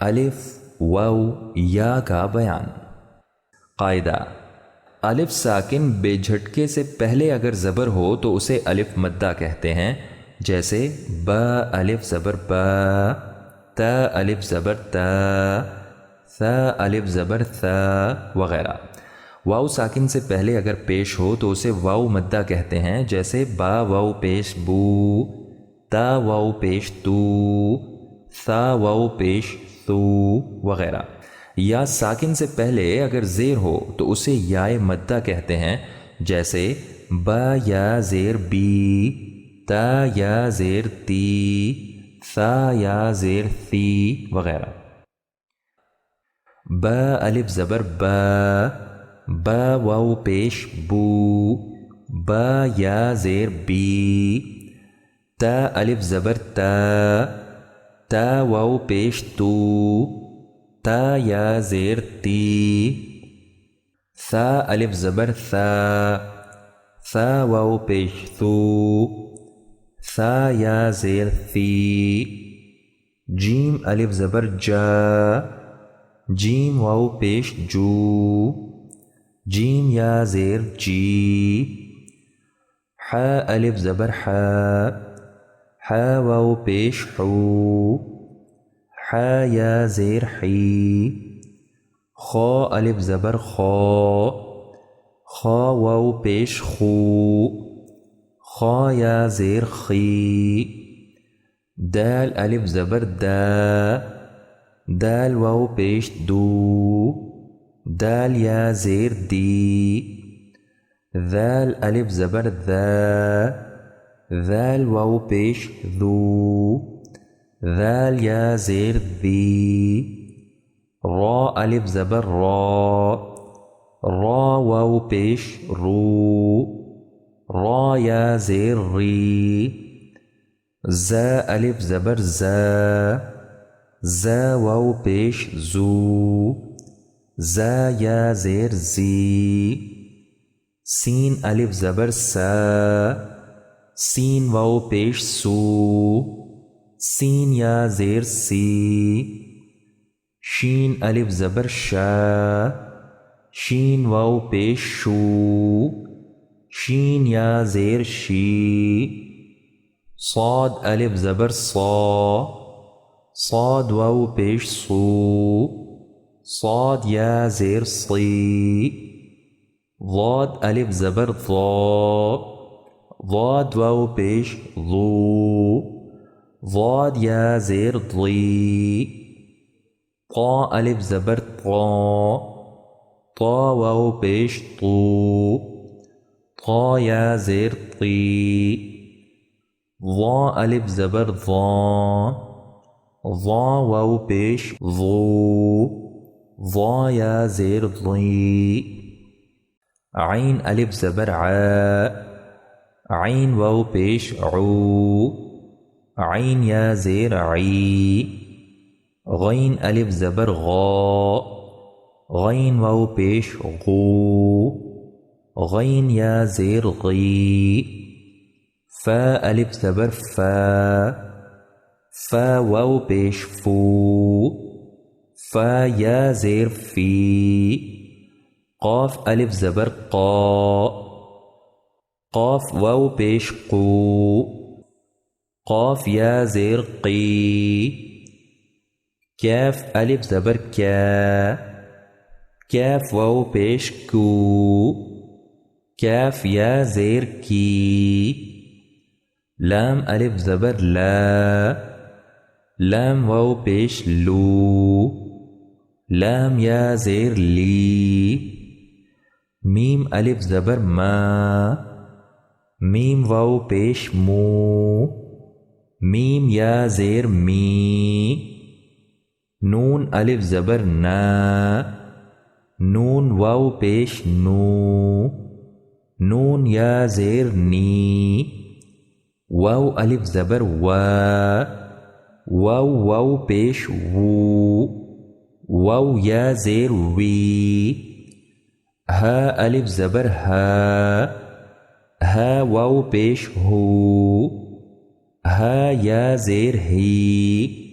الف واو یا کا بیان۔ قاعدہ: الف ساکن بے جھٹکے سے پہلے اگر زبر ہو تو اسے الف مدہ کہتے ہیں، جیسے با الف زبر با، تا الف زبر تا، ثا الف زبر ثا وغیرہ۔ واو ساکن سے پہلے اگر پیش ہو تو اسے واو مدہ کہتے ہیں، جیسے با واو پیش بو، تا واو پیش تو، ثا واو پیش ثو وغیرہ۔ یا ساکن سے پہلے اگر زیر ہو تو اسے یائے مدہ کہتے ہیں، جیسے با یا زیر بی، تا یا زیر تی، ثا یا زیر ثی وغیرہ۔ با الف زبر با، با واو پیش بو، با یا زیر بی، تا الف زبر تا، تا واو پیش تو، تا یا زیر تی، ثا الف زبر ثا، ثا واو پیش ثو، ثا یا زیر ثی۔ جیم الف زبر جا، جیم واو پیش جو، جیم یا زیر جی۔ ح الف زبر ح، ح واو پیش حو، ح یا زیر حی۔ خا الف زبر خا، خا واو پیش خو، خا یا زیر خی۔ دال الف زبر دا، دال واو پیش دو، دال یا زیر دی۔ ذال الف زبر ذا، ذال واو پیش ذو، ذال یا زیر ذی۔ را الف زبر را، را واو پیش رو، را یا زیر ری۔ زا الف زبر زا، زا واو پیش زو، زا یا زیر زی۔ سین الف زبر سا، سین واو پیش سو، سین یا زیر سی۔ شین الف زبر شا، شین واو پیش شو، شین یا زیر شی۔ صاد الف زبر صا، صاد واو پیش صو، صاد یا زیر صی۔ ضاد الف زبر ضا، ضاد واو پیش ضو، ضاد یا زیر ضی۔ طا الف زبر طا، طا واو پیش طو، طا یا زیر طی۔ ضا الف زبر ضا، ضا واو پیش ضو، ضا یا زیر ضی۔ عین الف زبر عا، عین واو پیش عو، عین یا زیر عی۔ غین الف زبر غا، غین واو پیش غو، غین یا زیر غی۔ فا الف زبر فا، فا واو پیش فو، فا یا زیر فی۔ قاف الف زبر قا، قاف واو پیش قو، قاف یا زیر قی۔ کاف الف زبر کیا، کاف واو پیش کو، کاف یا زیر کی۔ لام الف زبر لا، لام واو پیش لو، لام یا زیر لی۔ میم الف زبر ما، میم واو پیش مو، میم یا زیر می۔ نون الف زبر نا، نون واو پیش نو، نون یا زیر نی۔ واو الف زبر وا، واو واو پیش وو، واو یا زیر وی۔ ہا الف زبر ہا، ہا واو پیش ہو، ہا یا زیر ہی۔